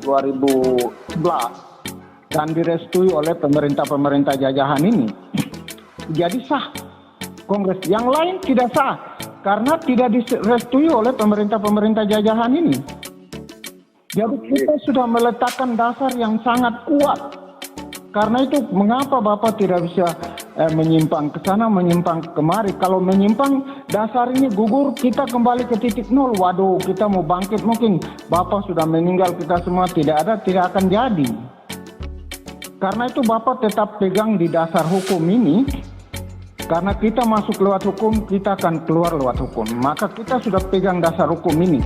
2011 dan direstui oleh pemerintah jajahan ini. Jadi sah. Kongres yang lain tidak sah karena tidak direstui oleh pemerintah jajahan ini. Jadi kita sudah meletakkan dasar yang sangat kuat. Karena itu mengapa Bapak tidak bisa menyimpang ke sana, menyimpang kemari. Kalau menyimpang dasar ini gugur, kita kembali ke titik nol. Waduh, kita mau bangkit mungkin Bapak sudah meninggal, kita semua tidak akan jadi. Karena itu Bapak tetap pegang di dasar hukum ini. Karena kita masuk lewat hukum, kita akan keluar lewat hukum. Maka kita sudah pegang dasar hukum ini.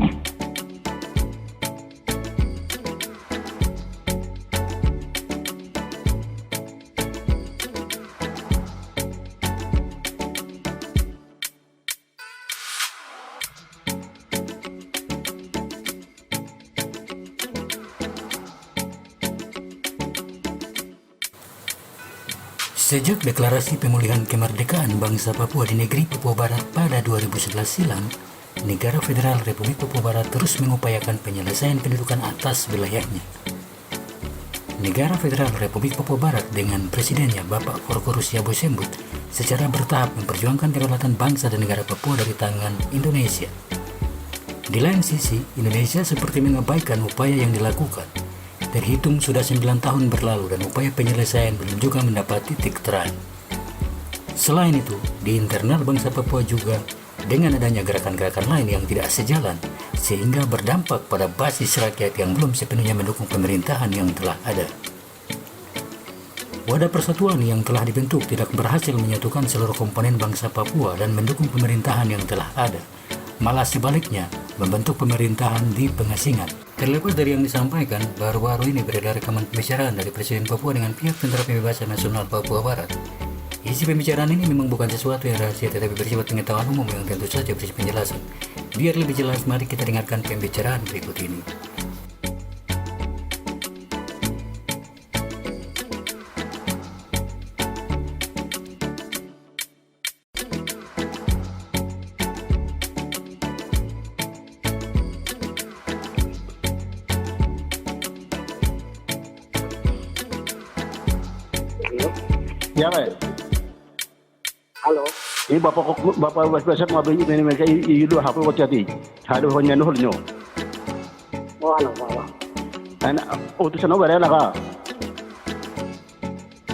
Sejak deklarasi pemulihan kemerdekaan bangsa Papua di negeri Papua Barat pada 2011 silam, negara Federal Republik Papua Barat terus mengupayakan penyelesaian pendudukan atas wilayahnya. Negara Federal Republik Papua Barat dengan presidennya Bapak Korkorus Yabo Sembut secara bertahap memperjuangkan kedaulatan bangsa dan negara Papua dari tangan Indonesia. Di lain sisi, Indonesia seperti mengabaikan upaya yang dilakukan. Terhitung sudah 9 tahun berlalu dan upaya penyelesaian belum juga mendapat titik terang. Selain itu, di internal bangsa Papua juga dengan adanya gerakan-gerakan lain yang tidak sejalan, sehingga berdampak pada basis rakyat yang belum sepenuhnya mendukung pemerintahan yang telah ada. Wadah persatuan yang telah dibentuk tidak berhasil menyatukan seluruh komponen bangsa Papua dan mendukung pemerintahan yang telah ada. Malah sebaliknya, membentuk pemerintahan di pengasingan. Terlepas dari yang disampaikan, baru-baru ini beredar rekaman pembicaraan dari Presiden Papua dengan pihak Tentara Pembebasan Nasional Papua Barat. Isi pembicaraan ini memang bukan sesuatu yang rahasia, tetapi bersifat pengetahuan umum yang tentu saja berisi penjelasan. Biar lebih jelas, mari kita dengarkan pembicaraan berikut ini. Ya, Pak. Halo. Ini Bapak besok ngobrol ini mereka itu apa buat jadi. Ada hanya nolnya. Oh, halo, Pak. Dan utusan apa ada kah?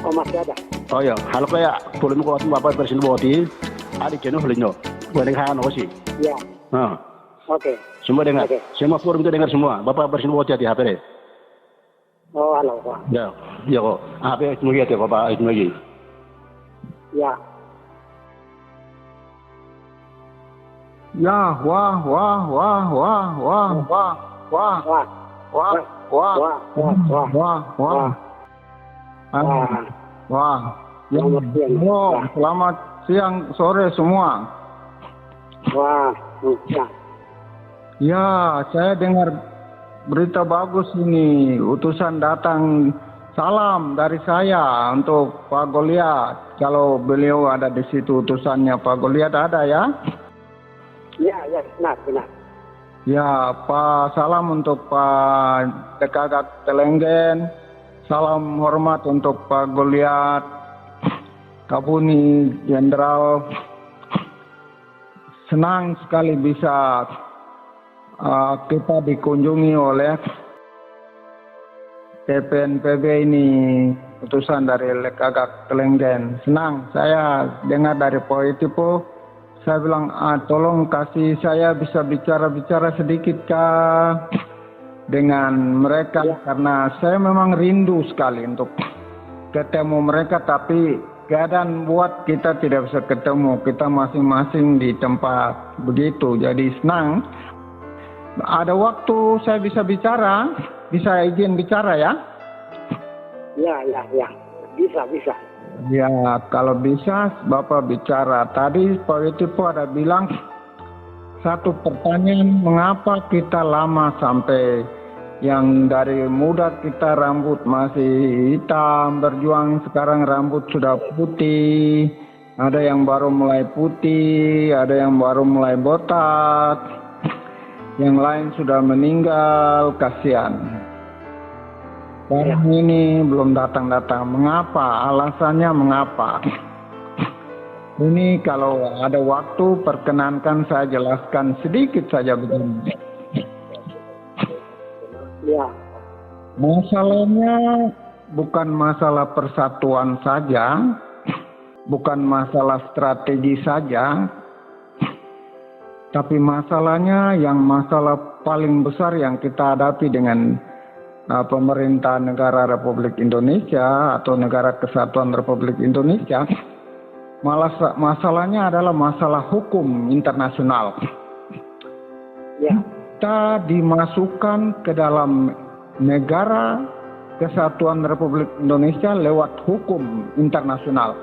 Oh, masih ada. Oh ya, halo kayak belum kuat Bapak Presiden Boti. Ada jenuh nolnya. Boleh kan sih? Ya. Oke. Semua dengar. Oke. Semua forum itu dengar semua. Bapak Presiden Boti hati HP. Oh, halo, Pak. Ya kok. HP itu lagi Bapak itu lagi. Ya. Ya, wah. Selamat siang, sore semua. Wah, ya. Ya, saya dengar berita bagus ini. Utusan datang. Salam dari saya untuk Pak Goliat. Kalau beliau ada di situ utusannya, Pak Goliat ada ya? Ya, benar. Ya, Pak, salam untuk Pak Dekagat Telenggen. Salam hormat untuk Pak Goliat Kabuni Jenderal. Senang sekali bisa kita dikunjungi oleh TPNPB ini, utusan dari Lekagak Telenggen. Senang saya dengar dari Poetipo. Saya bilang, tolong kasih saya bisa bicara sedikit kah dengan mereka, karena saya memang rindu sekali untuk ketemu mereka, tapi keadaan buat kita tidak bisa ketemu. Kita masing-masing di tempat begitu. Jadi senang. Ada waktu saya bisa bicara, bisa izin bicara ya? Ya. Bisa. Ya, kalau bisa Bapak bicara. Tadi Pak Witipo ada bilang satu pertanyaan, mengapa kita lama sampai yang dari muda kita rambut masih hitam, berjuang sekarang rambut sudah putih, ada yang baru mulai putih, ada yang baru mulai botak, yang lain sudah meninggal, kasihan. Barang ini belum datang-datang. Mengapa? Alasannya mengapa? Ini kalau ada waktu perkenankan saya jelaskan sedikit saja begini. Ya. Masalahnya bukan masalah persatuan saja, bukan masalah strategi saja, tapi masalahnya yang masalah paling besar yang kita hadapi dengan pemerintah negara Republik Indonesia atau negara kesatuan Republik Indonesia, masalahnya adalah masalah hukum internasional. Ya. Kita dimasukkan ke dalam negara kesatuan Republik Indonesia lewat hukum internasional.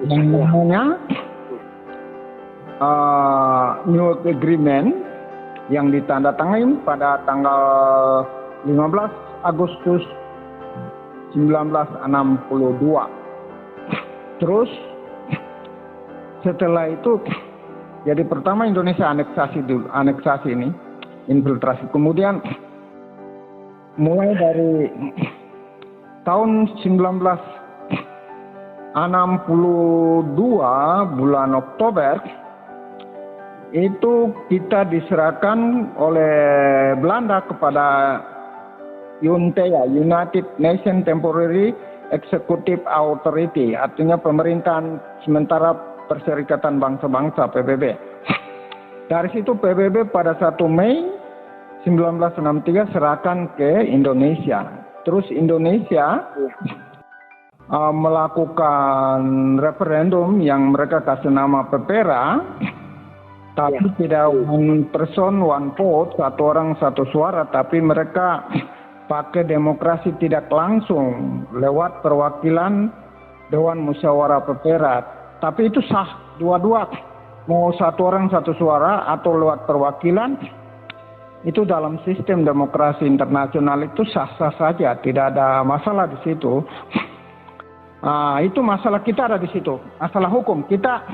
Yang namanya New York Agreement yang ditandatangani pada tanggal 15 Agustus 1962. Terus setelah itu, jadi pertama Indonesia aneksasi ini, infiltrasi. Kemudian mulai dari tahun 1962 bulan Oktober itu kita diserahkan oleh Belanda kepada UNTEA, United Nations Temporary Executive Authority, artinya pemerintahan sementara Perserikatan Bangsa-Bangsa PBB. Dari situ PBB pada 1 Mei 1963 serahkan ke Indonesia. Terus Indonesia melakukan referendum yang mereka kasih nama PEPERA, tapi tidak one person one vote, satu orang satu suara, tapi mereka pakai demokrasi tidak langsung lewat perwakilan Dewan Musyawarah PEPERA. Tapi itu sah dua-dua, mau satu orang satu suara atau lewat perwakilan, itu dalam sistem demokrasi internasional itu sah-sah saja, tidak ada masalah di situ. Itu masalah kita ada di situ, masalah hukum. Kita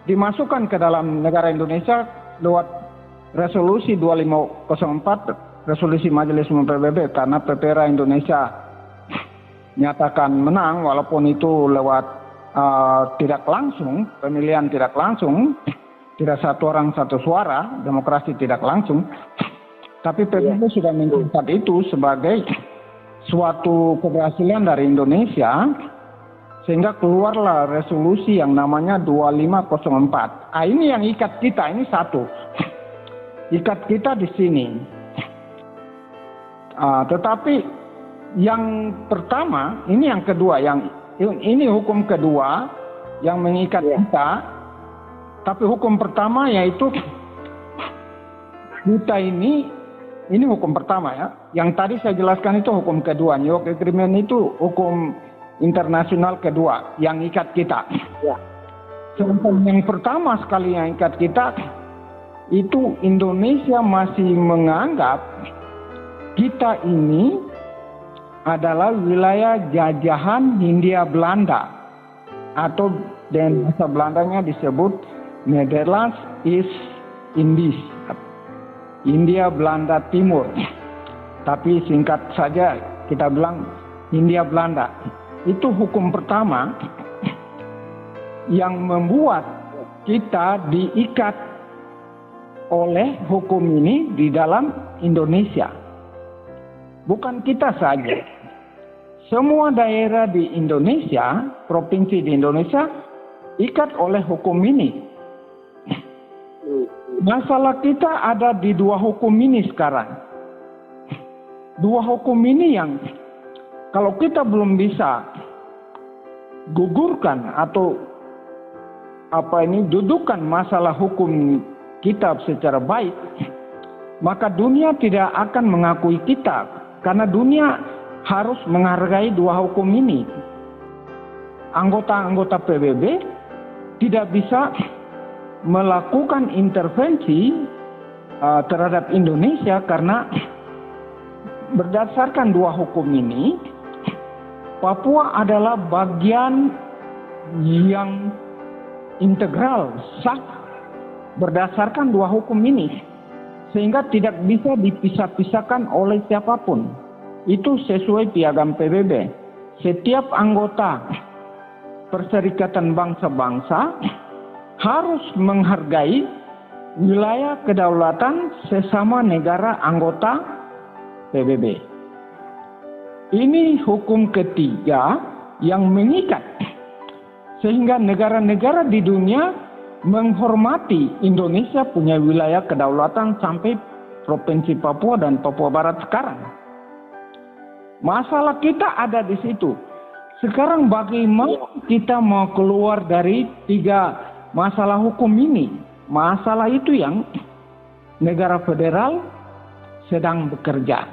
dimasukkan ke dalam negara Indonesia lewat resolusi 2504, resolusi Majelis Umum PBB, karena PEPERA Indonesia nyatakan menang, walaupun itu lewat tidak langsung, pemilihan tidak langsung, tidak satu orang satu suara, demokrasi tidak langsung. Tapi PBB sudah mencatat itu sebagai suatu keberhasilan dari Indonesia, sehingga keluarlah resolusi yang namanya 2504. Ini yang ikat kita, ini satu. Ikat kita di sini. Tetapi yang pertama, ini yang kedua, ini hukum kedua yang mengikat kita. Tapi hukum pertama yaitu kita ini hukum pertama ya. Yang tadi saya jelaskan itu hukum kedua. New York Agreement itu hukum internasional kedua yang ikat kita. Ya. Sedangkan yang pertama sekali yang ikat kita itu Indonesia masih menganggap kita ini adalah wilayah jajahan Hindia Belanda, atau dengan bahasa Belandanya disebut Nederlands East Indies, Hindia Belanda Timur. Tapi singkat saja kita bilang Hindia Belanda. Itu hukum pertama yang membuat kita diikat oleh hukum ini di dalam Indonesia. Bukan kita saja. Semua daerah di Indonesia, provinsi di Indonesia, ikat oleh hukum ini. Masalah kita ada di dua hukum ini sekarang. Dua hukum ini yang kalau kita belum bisa gugurkan atau dudukan masalah hukum kita secara baik, maka dunia tidak akan mengakui kita, karena dunia harus menghargai dua hukum ini. Anggota-anggota PBB tidak bisa melakukan intervensi terhadap Indonesia karena berdasarkan dua hukum ini, Papua adalah bagian yang integral, sah berdasarkan dua hukum ini, sehingga tidak bisa dipisah-pisahkan oleh siapapun. itu sesuai piagam PBB. Setiap anggota Perserikatan Bangsa-Bangsa harus menghargai wilayah kedaulatan sesama negara anggota PBB. Ini hukum ketiga yang mengikat, sehingga negara-negara di dunia menghormati Indonesia punya wilayah kedaulatan sampai Provinsi Papua dan Papua Barat sekarang. Masalah kita ada di situ. Sekarang bagaimana kita mau keluar dari tiga masalah hukum ini? Masalah itu yang negara federal sedang bekerja.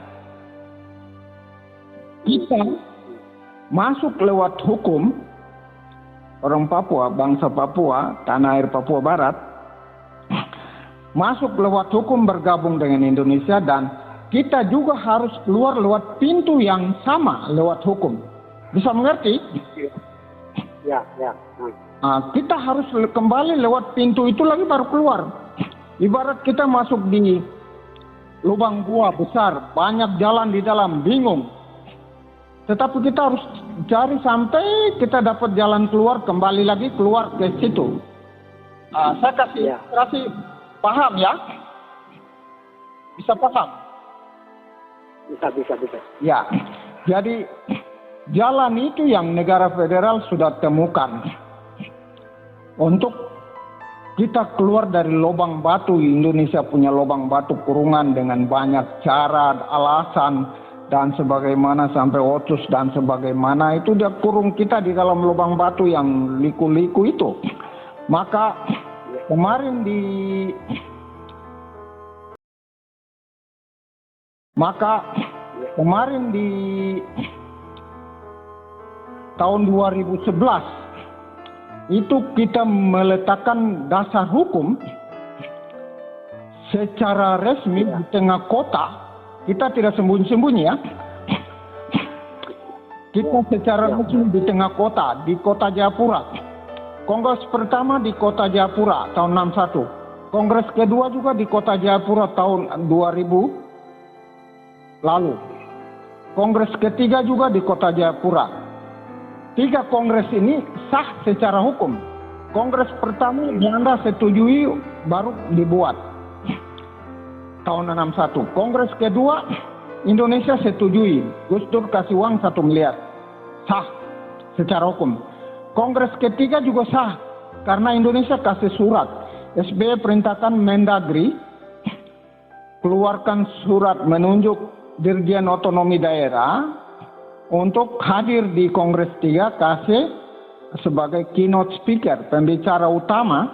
Kita masuk lewat hukum, orang Papua, bangsa Papua, tanah air Papua Barat, masuk lewat hukum bergabung dengan Indonesia, dan kita juga harus keluar lewat pintu yang sama lewat hukum. Bisa mengerti? Ya. Kita harus kembali lewat pintu itu lagi baru keluar. Ibarat kita masuk di lubang gua besar, banyak jalan di dalam, bingung. Tetapi kita harus cari sampai kita dapat jalan keluar, kembali lagi keluar ke situ. Saya kasih paham ya? Bisa paham? Bisa. Ya, jadi jalan itu yang negara federal sudah temukan untuk kita keluar dari lubang batu. Indonesia punya lubang batu kurungan dengan banyak cara, alasan, dan sebagaimana sampai Otsus dan sebagaimana itu dia kurung kita di dalam lubang batu yang liku-liku itu. Maka kemarin di tahun 2011 itu kita meletakkan dasar hukum secara resmi di tengah kota. Kita tidak sembunyi-sembunyi ya. Kita secara resmi di tengah kota, di kota Jayapura. Kongres pertama di kota Jayapura tahun 61. Kongres kedua juga di kota Jayapura tahun 2000 lalu. Kongres ketiga juga di kota Jayapura. 3 kongres ini sah secara hukum. Kongres pertama Belanda setujui baru dibuat tahun 61. Kongres kedua Indonesia setujui. Gus Dur kasih uang 1 miliar. Sah secara hukum. Kongres ketiga juga sah karena Indonesia kasih surat. SBY perintahkan Mendagri keluarkan surat menunjuk Dirjen Otonomi Daerah untuk hadir di Kongres 3 kasih sebagai keynote speaker, pembicara utama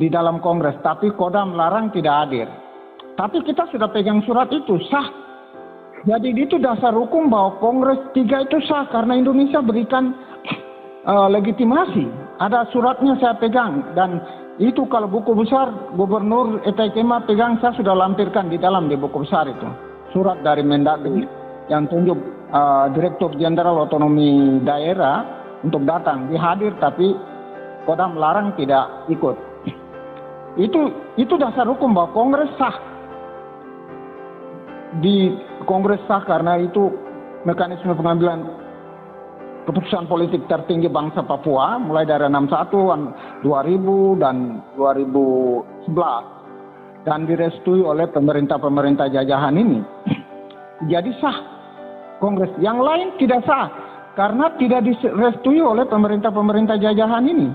di dalam Kongres. Tapi Kodam larang tidak hadir. Tapi kita sudah pegang surat itu, sah. Jadi itu dasar hukum bahwa Kongres 3 itu sah karena Indonesia berikan legitimasi. Ada suratnya saya pegang, dan itu kalau buku besar Gubernur Etai Kema pegang, saya sudah lampirkan di dalam di buku besar itu. Surat dari Mendagri yang tunjuk Direktur Jenderal Otonomi Daerah untuk datang, dihadir tapi Kodam larang tidak ikut. Itu dasar hukum bahwa Kongres sah. Di Kongres sah karena itu mekanisme pengambilan keputusan politik tertinggi bangsa Papua mulai dari 61, 2000 dan 2011 dan direstui oleh pemerintah-pemerintah jajahan ini. Jadi sah Kongres. Yang lain tidak sah karena tidak direstui oleh pemerintah-pemerintah jajahan ini.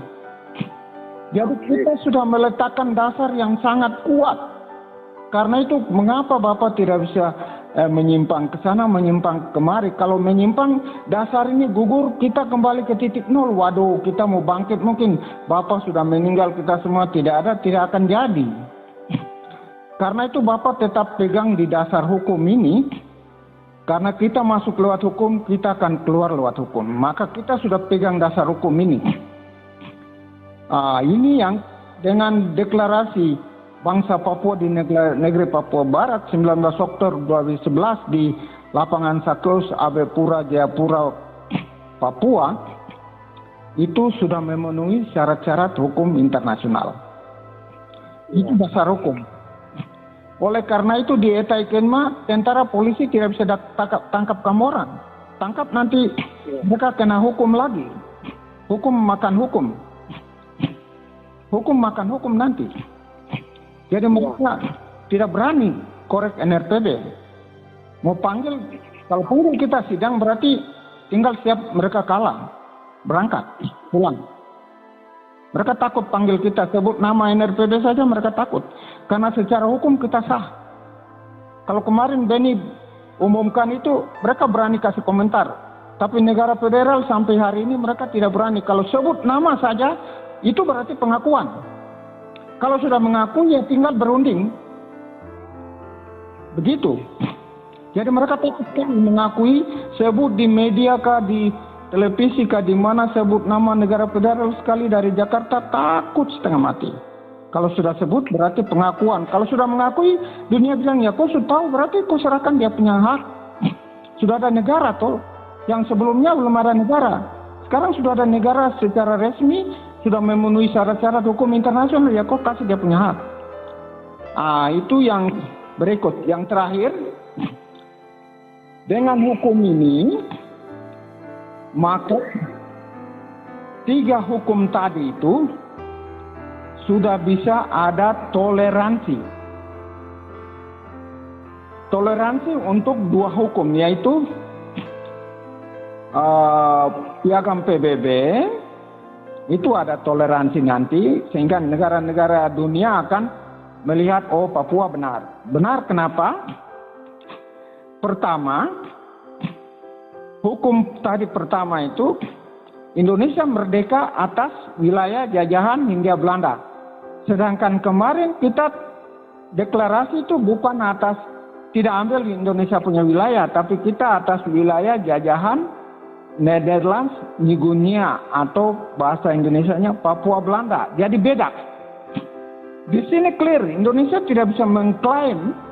Jadi kita sudah meletakkan dasar yang sangat kuat. Karena itu mengapa Bapak tidak bisa menyimpang ke sana, menyimpang kemari. Kalau menyimpang, dasar ini gugur, kita kembali ke titik nol. Waduh, kita mau bangkit mungkin. Bapak sudah meninggal, kita semua tidak ada, tidak akan jadi. Karena itu Bapak tetap pegang di dasar hukum ini. Karena kita masuk lewat hukum, kita akan keluar lewat hukum. Maka kita sudah pegang dasar hukum ini. Ini yang dengan deklarasi bangsa Papua di negeri Papua Barat 19 Oktober 2011 di lapangan Saklus Abepura Jayapura Papua itu sudah memenuhi syarat-syarat hukum internasional. Itu dasar hukum. Oleh karena itu di Eta Ikenma, tentara polisi tidak bisa tangkap kamu orang. Tangkap nanti mereka kena hukum lagi. Hukum makan hukum. Hukum makan hukum nanti. Jadi mereka tidak berani korek NRPB. Mau panggil, kalau panggil kita sidang berarti tinggal siap mereka kalah. Berangkat, pulang. Mereka takut panggil kita, sebut nama NRPB saja mereka takut. Karena secara hukum kita sah. Kalau kemarin Beni umumkan itu, mereka berani kasih komentar. Tapi negara federal sampai hari ini mereka tidak berani. Kalau sebut nama saja, itu berarti pengakuan. Kalau sudah mengaku, ya tinggal berunding. Begitu. Jadi mereka takut mengakui, sebut di media kah, di televisi kah, di mana sebut nama negara federal sekali dari Jakarta, takut setengah mati. Kalau sudah sebut berarti pengakuan. Kalau sudah mengakui, dunia bilang ya kau sudah tahu, berarti kau serahkan dia punya hak. Sudah ada negara toh. Yang sebelumnya belum ada negara. Sekarang sudah ada negara secara resmi, sudah memenuhi syarat-syarat hukum internasional, ya kau kasih dia punya hak. Itu yang berikut. Yang terakhir, dengan hukum ini, maka 3 hukum tadi itu sudah bisa ada toleransi. Toleransi untuk 2 hukum, yaitu piagam PBB, itu ada toleransi nanti, sehingga negara-negara dunia akan melihat, oh Papua benar. Benar kenapa? Pertama, hukum tadi pertama itu, Indonesia merdeka atas wilayah jajahan Hindia Belanda. Sedangkan kemarin kita deklarasi itu bukan atas, tidak ambil Indonesia punya wilayah, tapi kita atas wilayah jajahan Netherlands, New Guinea, atau bahasa Indonesianya Papua Belanda. Jadi beda. Di sini clear, Indonesia tidak bisa mengklaim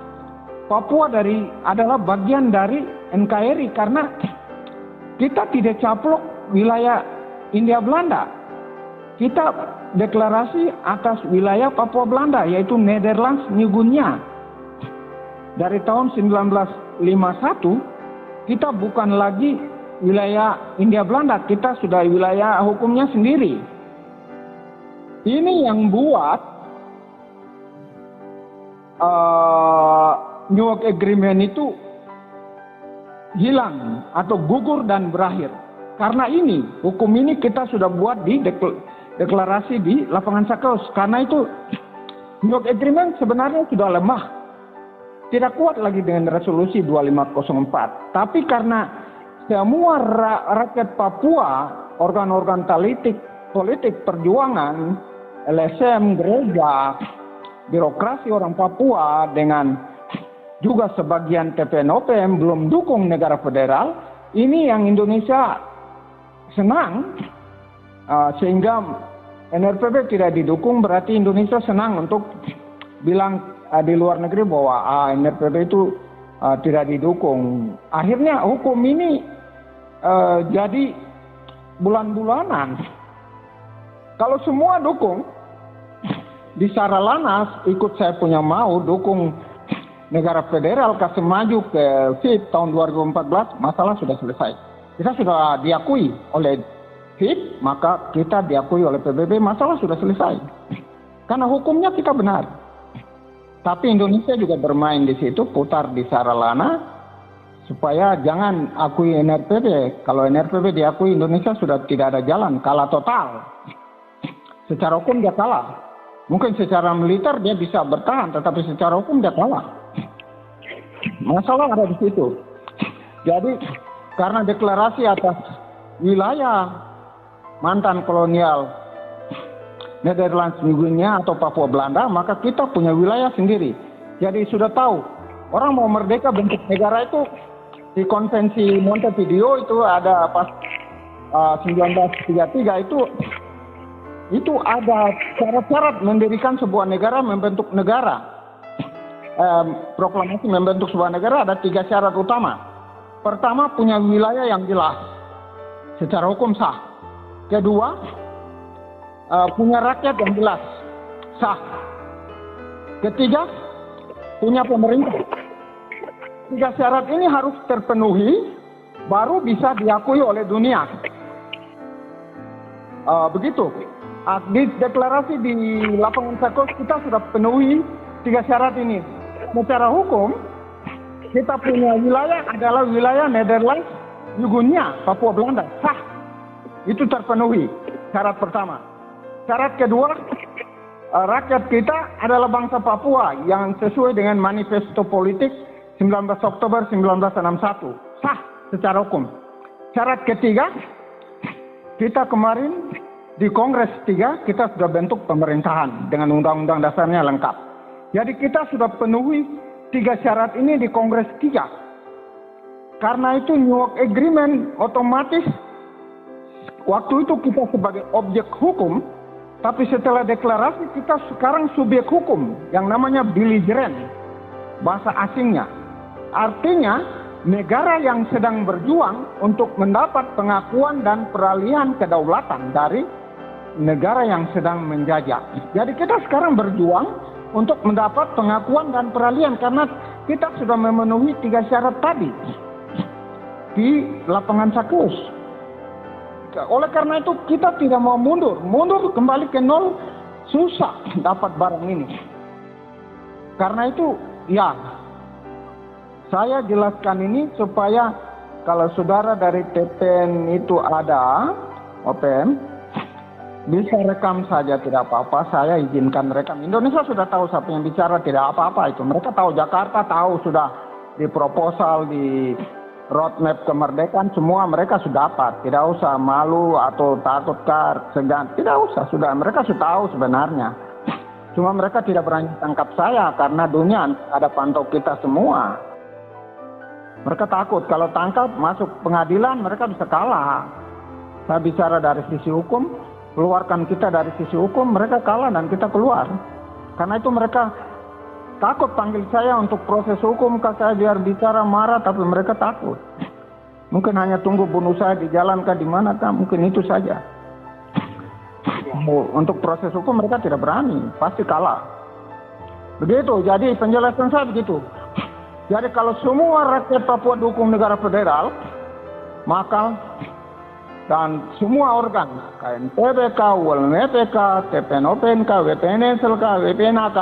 Papua adalah bagian dari NKRI karena kita tidak caplok wilayah Hindia Belanda. Kita deklarasi atas wilayah Papua Belanda, yaitu Netherlands, New Guinea. Dari tahun 1951, kita bukan lagi wilayah Hindia Belanda, kita sudah wilayah hukumnya sendiri. Ini yang buat New York Agreement itu hilang atau gugur dan berakhir. Karena ini, hukum ini kita sudah buat di deklarasi di lapangan Sakaus. Karena itu New York Agreement sebenarnya sudah lemah. Tidak kuat lagi dengan resolusi 2504. Tapi karena semua rakyat Papua, organ-organ politik perjuangan, LSM, gereja, birokrasi orang Papua, dengan juga sebagian TPNOPM belum dukung negara federal, ini yang Indonesia senang, sehingga NRPB tidak didukung, berarti Indonesia senang untuk bilang di luar negeri bahwa NRPB itu tidak didukung. Akhirnya hukum ini jadi bulan-bulanan. Kalau semua dukung, di Saralanas ikut saya punya mau dukung negara federal kasih maju ke FIP tahun 2014, masalah sudah selesai. Kita sudah diakui oleh FIP, maka kita diakui oleh PBB, masalah sudah selesai. Karena hukumnya kita benar. Tapi Indonesia juga bermain di situ, putar di Saralana, supaya jangan akui NRPB. Kalau NRPB diakui, Indonesia sudah tidak ada jalan, kalah total. Secara hukum dia kalah. Mungkin secara militer dia bisa bertahan, tetapi secara hukum dia kalah. Masalah ada di situ. Jadi karena deklarasi atas wilayah mantan kolonial Netherlands, New Guinea atau Papua Belanda, maka kita punya wilayah sendiri. Jadi sudah tahu, orang mau merdeka bentuk negara itu di konvensi Montevideo itu ada pas 1933 itu ada syarat-syarat mendirikan sebuah negara, membentuk negara. Proklamasi membentuk sebuah negara ada 3 syarat utama. Pertama, punya wilayah yang jelas, secara hukum sah. Kedua, punya rakyat yang jelas, sah. Ketiga, punya pemerintah. 3 syarat ini harus terpenuhi, baru bisa diakui oleh dunia. Begitu. Di deklarasi di lapangan Sakos kita sudah penuhi 3 syarat ini. Secara hukum, kita punya wilayah adalah wilayah Nederland, Yugunya, Papua Belanda. Sah. Itu terpenuhi. Syarat pertama. Syarat kedua, rakyat kita adalah bangsa Papua yang sesuai dengan manifesto politik 19 Oktober 1961. Sah secara hukum. Syarat ketiga, kita kemarin di Kongres 3 kita sudah bentuk pemerintahan dengan undang-undang dasarnya lengkap. Jadi kita sudah penuhi 3 syarat ini di Kongres 3. Karena itu New York Agreement otomatis waktu itu kita sebagai objek hukum, tapi setelah deklarasi kita sekarang subjek hukum yang namanya belligerent, bahasa asingnya. Artinya negara yang sedang berjuang untuk mendapat pengakuan dan peralihan kedaulatan dari negara yang sedang menjajah. Jadi kita sekarang berjuang untuk mendapat pengakuan dan peralihan karena kita sudah memenuhi 3 syarat tadi di lapangan Sakos. Oleh karena itu kita tidak mau mundur kembali ke nol, susah dapat barang ini. Karena itu ya, saya jelaskan ini supaya kalau saudara dari TPN itu ada OPM, bisa rekam saja tidak apa-apa, saya izinkan rekam. Indonesia sudah tahu siapa yang bicara, tidak apa-apa itu. Mereka tahu, Jakarta tahu, sudah di proposal, di roadmap kemerdekaan, semua mereka sudah dapat. Tidak usah malu atau takut segan, tidak usah, sudah mereka sudah tahu sebenarnya. Cuma mereka tidak berani tangkap saya karena dunia ada pantau kita semua. Mereka takut kalau tangkap masuk pengadilan mereka bisa kalah. Saya bicara dari sisi hukum, keluarkan kita dari sisi hukum, mereka kalah dan kita keluar. Karena itu mereka takut panggil saya untuk proses hukum, saya biar bicara marah, tapi mereka takut. Mungkin hanya tunggu bunuh saya di jalan kah, di mana kah, mungkin itu saja. Untuk proses hukum mereka tidak berani, pasti kalah. Begitu, jadi penjelasan saya begitu. Jadi kalau semua rakyat Papua dukung negara federal, maka dan semua organ, KNPBK, ULMPK, TPN-OPNK, WPN-SLK, WPNAK,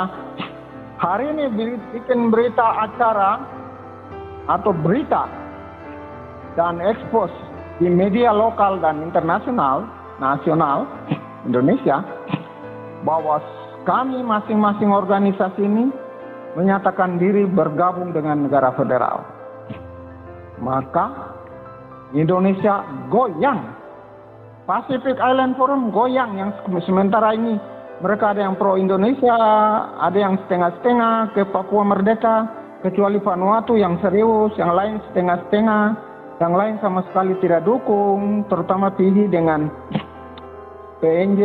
hari ini bikin berita acara atau berita dan ekspos di media lokal dan internasional, nasional Indonesia, bahwa kami masing-masing organisasi ini menyatakan diri bergabung dengan negara federal. Maka Indonesia goyang. Pacific Island Forum goyang, yang sementara ini mereka ada yang pro Indonesia, ada yang setengah-setengah ke Papua Merdeka, kecuali Vanuatu yang serius, yang lain setengah-setengah, yang lain sama sekali tidak dukung, terutama Fiji dengan PNJ,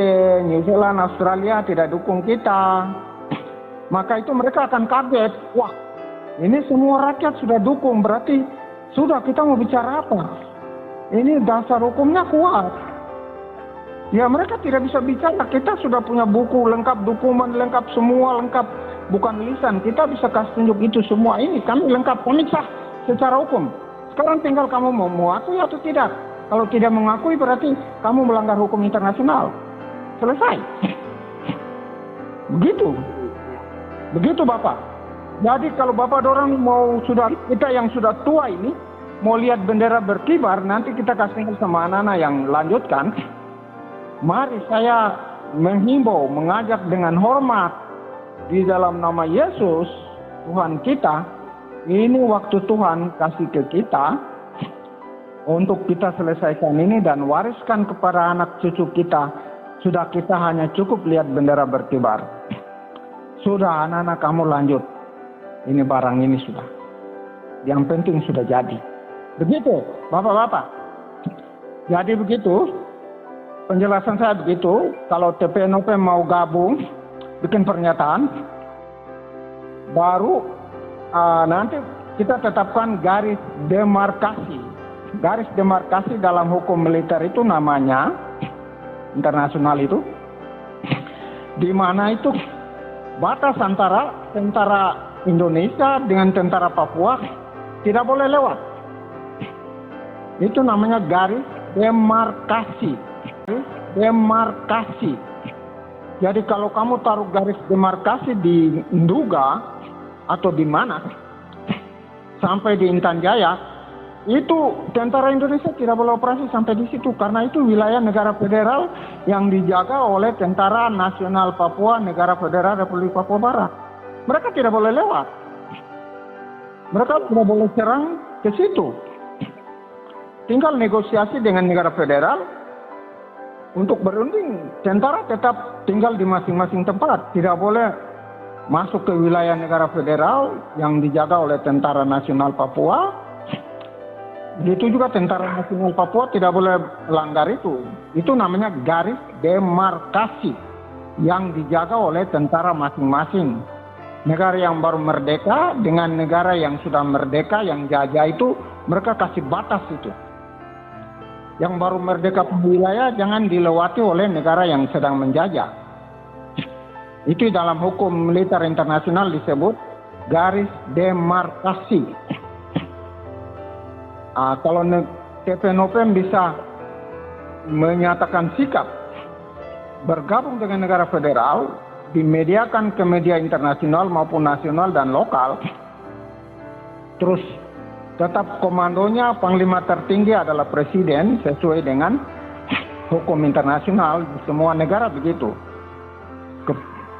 New Zealand, Australia tidak dukung kita. Maka itu mereka akan kaget, wah ini semua rakyat sudah dukung, berarti sudah kita mau bicara apa? Ini dasar hukumnya kuat. Ya mereka tidak bisa bicara, kita sudah punya buku lengkap, dokumen lengkap, semua lengkap, bukan lisan, kita bisa kasih tunjuk itu semua, ini kami lengkap, kami sah secara hukum. Sekarang tinggal kamu mau mengakui atau tidak. Kalau tidak mengakui berarti kamu melanggar hukum internasional. Selesai. Begitu Bapak. Jadi kalau Bapak dorang mau sudah, kita yang sudah tua ini mau lihat bendera berkibar, nanti kita kasih sama anak-anak yang lanjutkan. Mari saya menghimbau, mengajak dengan hormat di dalam nama Yesus Tuhan kita. Ini waktu Tuhan kasih ke kita untuk kita selesaikan ini dan wariskan kepada anak cucu kita. Sudah kita hanya cukup lihat bendera berkibar. Sudah anak-anak kamu lanjut. Ini barang ini sudah. Yang penting sudah jadi. Begitu Bapak-Bapak. Jadi begitu. Penjelasan saya begitu. Kalau TPNOP mau gabung, bikin pernyataan. Baru nanti kita tetapkan garis demarkasi. Garis demarkasi dalam hukum militer itu namanya, internasional itu. Di mana itu batas antara tentara Indonesia dengan tentara Papua tidak boleh lewat. Itu namanya garis demarkasi. Garis demarkasi. Jadi kalau kamu taruh garis demarkasi di Nduga atau di mana sampai di Intan Jaya, itu tentara Indonesia tidak boleh operasi sampai di situ karena itu wilayah negara federal yang dijaga oleh Tentara Nasional Papua Negara Federal Republik Papua Barat. Mereka tidak boleh lewat. Mereka tidak boleh serang ke situ. Tinggal negosiasi dengan negara federal untuk berunding. Tentara tetap tinggal di masing-masing tempat, tidak boleh masuk ke wilayah negara federal yang dijaga oleh Tentara Nasional Papua. Begitu juga Tentara Nasional Papua tidak boleh melanggar itu. Itu namanya garis demarkasi yang dijaga oleh tentara masing-masing. Negara yang baru merdeka dengan negara yang sudah merdeka, yang jajah itu mereka kasih batas itu. Yang baru merdeka wilayah jangan dilewati oleh negara yang sedang menjajah. Itu dalam hukum militer internasional disebut garis demarkasi. Kalau TPNOPM bisa menyatakan sikap bergabung dengan negara federal, dimediakan ke media internasional maupun nasional dan lokal, terus tetap komandonya Panglima tertinggi adalah Presiden sesuai dengan hukum internasional di semua negara begitu.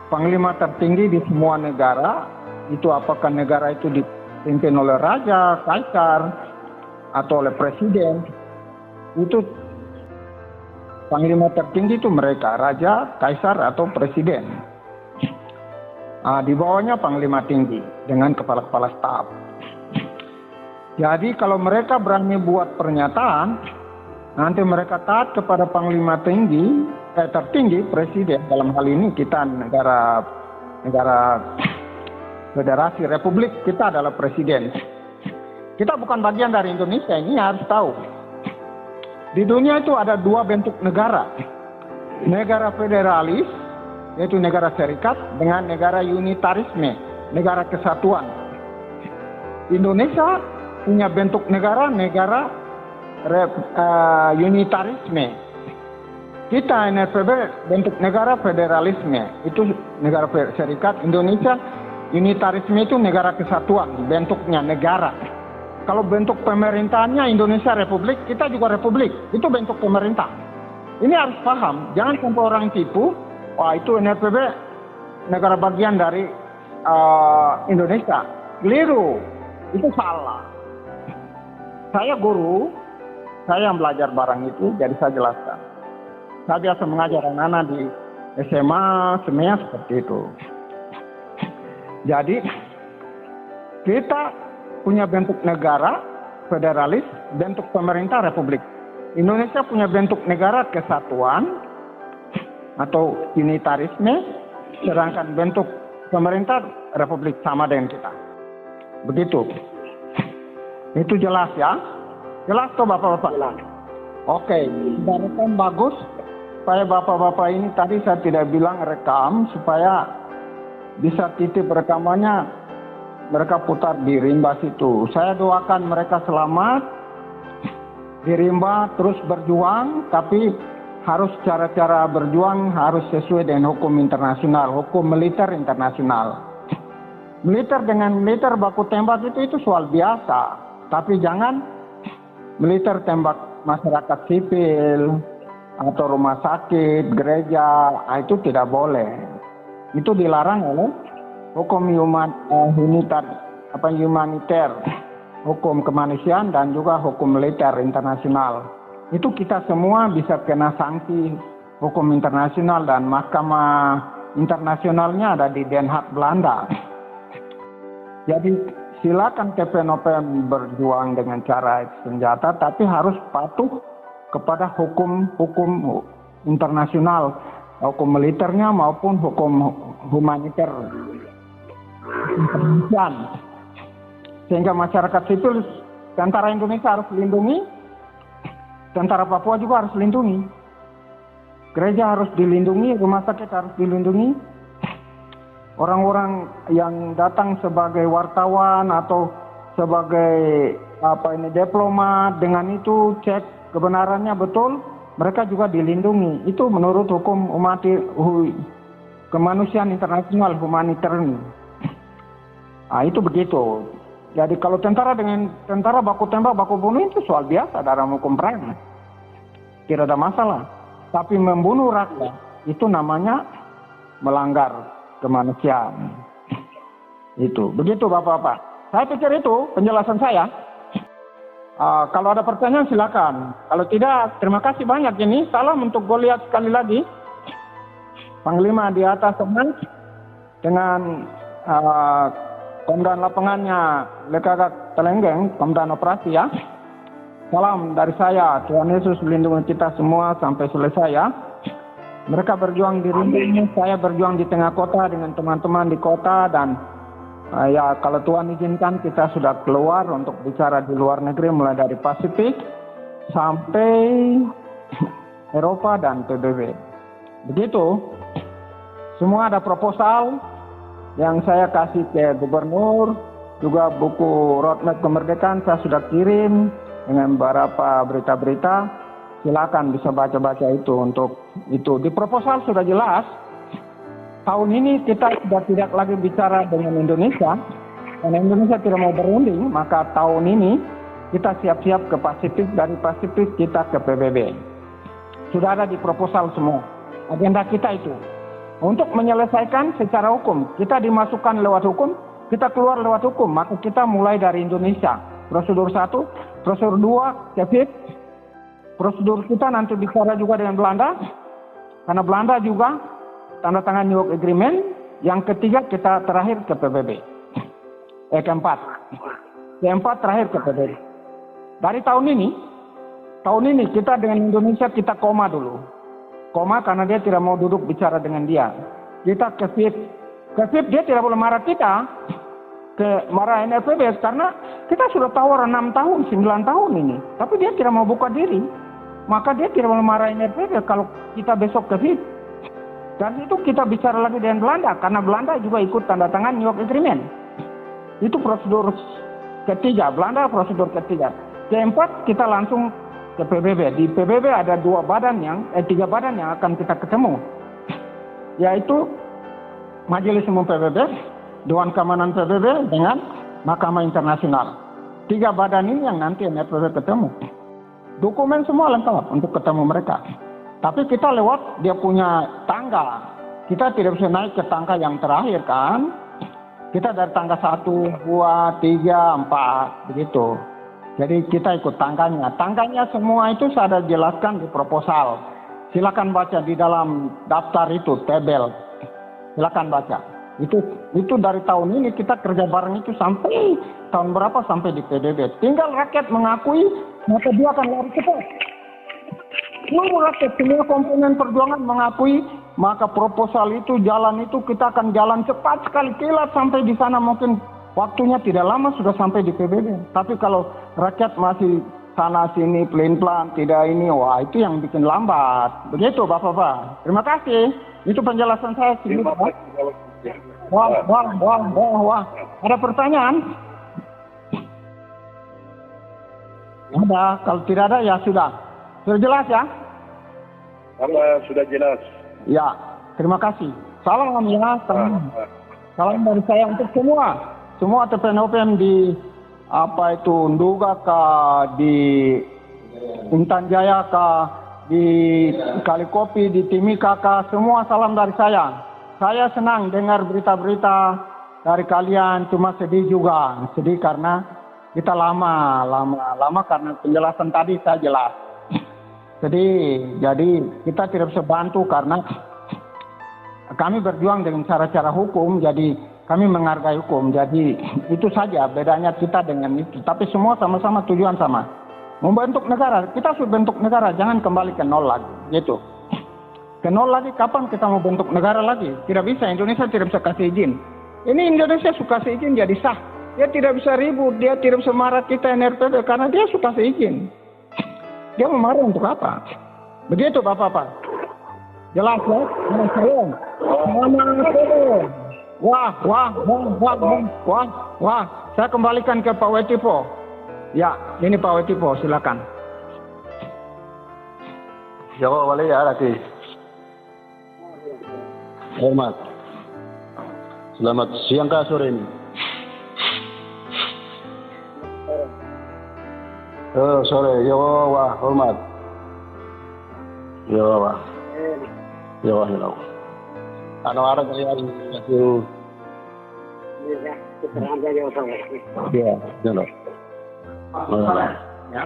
Panglima tertinggi di semua negara, itu apakah negara itu dipimpin oleh Raja, Kaisar, atau oleh Presiden, itu Panglima tertinggi itu mereka, Raja, Kaisar, atau Presiden. Di bawahnya Panglima tinggi dengan kepala-kepala staf. Jadi kalau mereka berani buat pernyataan, nanti mereka taat kepada Panglima tertinggi, Presiden. Dalam hal ini kita negara Federasi Republik, kita adalah Presiden. Kita bukan bagian dari Indonesia, ini harus tahu. Di dunia itu ada dua bentuk negara. Negara federalis, yaitu negara serikat, dengan negara unitarisme, negara kesatuan. Indonesia punya bentuk negara unitarisme. Kita NRPB bentuk negara federalisme, itu negara serikat. Indonesia unitarisme itu negara kesatuan, bentuknya negara. Kalau bentuk pemerintahannya Indonesia Republik, kita juga Republik. Itu bentuk pemerintah. Ini harus paham. Jangan sampai orang tipu, wah itu NRPB negara bagian dari Indonesia. Keliru. Itu salah. Saya guru, saya yang belajar barang itu, jadi saya jelaskan. Saya biasa mengajar anak-anak di SMA, semuanya seperti itu. Jadi, kita punya bentuk negara federalis, bentuk pemerintah republik. Indonesia punya bentuk negara kesatuan atau unitarisme, sedangkan bentuk pemerintah republik sama dengan kita. Begitu. Itu jelas ya? Jelas toh Bapak-Bapak? Oke, rekam bagus. Supaya Bapak-Bapak ini tadi saya tidak bilang rekam, supaya bisa titip rekamannya mereka putar di Rimba situ. Saya doakan mereka selamat di Rimba, terus berjuang, tapi harus cara-cara berjuang harus sesuai dengan hukum internasional, hukum militer internasional. Militer dengan militer baku tembak itu soal biasa, tapi jangan militer tembak masyarakat sipil atau rumah sakit, gereja, itu tidak boleh. Itu dilarang oleh hukum humaniter, hukum kemanusiaan dan juga hukum militer internasional. Itu kita semua bisa kena sanksi hukum internasional dan mahkamah internasionalnya ada di Den Haag, Belanda. Jadi silakan TPNOPM berjuang dengan cara senjata, tapi harus patuh kepada hukum internasional, hukum militernya maupun hukum humaniter. Sehingga masyarakat sipil, tentara Indonesia harus dilindungi, tentara Papua juga harus dilindungi, gereja harus dilindungi, rumah sakit harus dilindungi, orang-orang yang datang sebagai wartawan atau sebagai diplomat, dengan itu cek kebenarannya betul, mereka juga dilindungi. Itu menurut hukum kemanusiaan internasional humanitarian. Nah, itu begitu. Jadi kalau tentara dengan tentara baku tembak baku bunuh itu soal biasa dalam hukum perang, tidak ada masalah. Tapi membunuh rakyat itu namanya melanggar kemanusiaan. Itu begitu bapak-bapak. Saya pikir itu penjelasan saya. Kalau ada pertanyaan silakan. Kalau tidak, terima kasih banyak ini. Salam untuk Goliat sekali lagi. Panglima di atas teman dengan komandan lapangannya Lekagak Telenggeng, komandan operasi ya. Salam dari saya. Tuhan Yesus melindungi kita semua sampai selesai ya. Mereka berjuang di Rinding, saya berjuang di tengah kota dengan teman-teman di kota, dan ya kalau Tuhan izinkan kita sudah keluar untuk bicara di luar negeri mulai dari Pasifik sampai Eropa dan PBB. Begitu. Semua ada proposal yang saya kasih ke gubernur, juga buku roadmap kemerdekaan saya sudah kirim dengan beberapa berita-berita. Silakan bisa baca-baca itu untuk itu. Di proposal sudah jelas. Tahun ini kita sudah tidak lagi bicara dengan Indonesia, karena Indonesia tidak mau berunding, maka tahun ini kita siap-siap ke Pasifik, dari Pasifik kita ke PBB. Sudah ada di proposal semua. Agenda kita itu untuk menyelesaikan secara hukum. Kita dimasukkan lewat hukum, kita keluar lewat hukum, maka kita mulai dari Indonesia. Prosedur 1, prosedur 2, KEVIP. Prosedur kita nanti bicara juga dengan Belanda, karena Belanda juga tanda tangan New York Agreement. Yang ketiga kita terakhir ke PBB. Keempat terakhir ke PBB. Dari tahun ini kita dengan Indonesia kita koma dulu. Koma karena dia tidak mau duduk bicara dengan dia. Kita ke FIP. Ke FIP dia tidak boleh marah kita. Marah NRPB karena kita sudah tawar 6 tahun, 9 tahun ini. Tapi dia tidak mau buka diri. Maka dia tidak boleh marah NRPB kalau kita besok ke FIP. Dan itu kita bicara lagi dengan Belanda, karena Belanda juga ikut tanda tangan New York Agreement. Itu prosedur ketiga, Belanda prosedur ketiga. Keempat, kita langsung ke PBB. Di PBB ada 3 badan yang akan kita ketemu. Yaitu Majelis Umum PBB, Dewan Keamanan PBB dengan Mahkamah Internasional. 3 badan ini yang nanti NRPB ketemu. Dokumen semua lengkap untuk ketemu mereka. Tapi kita lewat dia punya tangga. Kita tidak bisa naik ke tangga yang terakhir kan. Kita dari tangga 1, 2, 3, 4 begitu. Jadi kita ikut tangganya. Tangganya semua itu saya ada jelaskan di proposal. Silakan baca di dalam daftar itu, tabel. Silakan baca. Itu dari tahun ini kita kerja bareng itu sampai tahun berapa sampai di PBB. Tinggal rakyat mengakui, maka dia akan lari cepat. Seluruh rakyat, semua komponen perjuangan mengakui, maka proposal itu, jalan itu kita akan jalan cepat sekali, kilat sampai di sana. Mungkin waktunya tidak lama sudah sampai di PBB. Tapi kalau rakyat masih sana sini pelin-pelan, tidak ini, wah itu yang bikin lambat. Begitu Bapak-Bapak. Terima kasih. Itu penjelasan saya sini. Wah. Ada pertanyaan? Ada. Kalau tidak ada ya sudah. Sudah jelas ya? Sudah jelas. Ya, terima kasih. Salam ya, salam dari saya untuk semua TPNOPM di Nduga kah, di Intan Jaya kah, di Kalikopi, di Timika kah, semua salam dari saya. Saya senang dengar berita-berita dari kalian, cuma sedih juga. Sedih karena kita lama karena penjelasan tadi saya jelas. Jadi kita tidak bisa bantu karena kami berjuang dengan cara-cara hukum, jadi kami menghargai hukum. Jadi itu saja bedanya kita dengan itu. Tapi semua sama-sama tujuan sama. Membentuk negara, kita harus bentuk negara, jangan kembali ke nol lagi. Gitu. Ke nol lagi, kapan kita mau bentuk negara lagi? Tidak bisa, Indonesia tidak bisa kasih izin. Ini Indonesia suka kasih izin jadi sah. Dia tidak bisa ribut, dia tidak bisa marah kita NRPB karena dia suka kasih izin. Dia mau marah untuk apa? Begitu Bapak-Bapak. Jelas ya? Salam. Selamat sore. Wah. Saya kembalikan ke Pak Wetipo. Ya, ini Pak Wetipo, silakan. Jawab boleh ya nanti. Hormat. Selamat siang kah sore ini? Sore. Wah, hormat. Wah. Hello. Ano araw kaya yung ya, hello. Ya.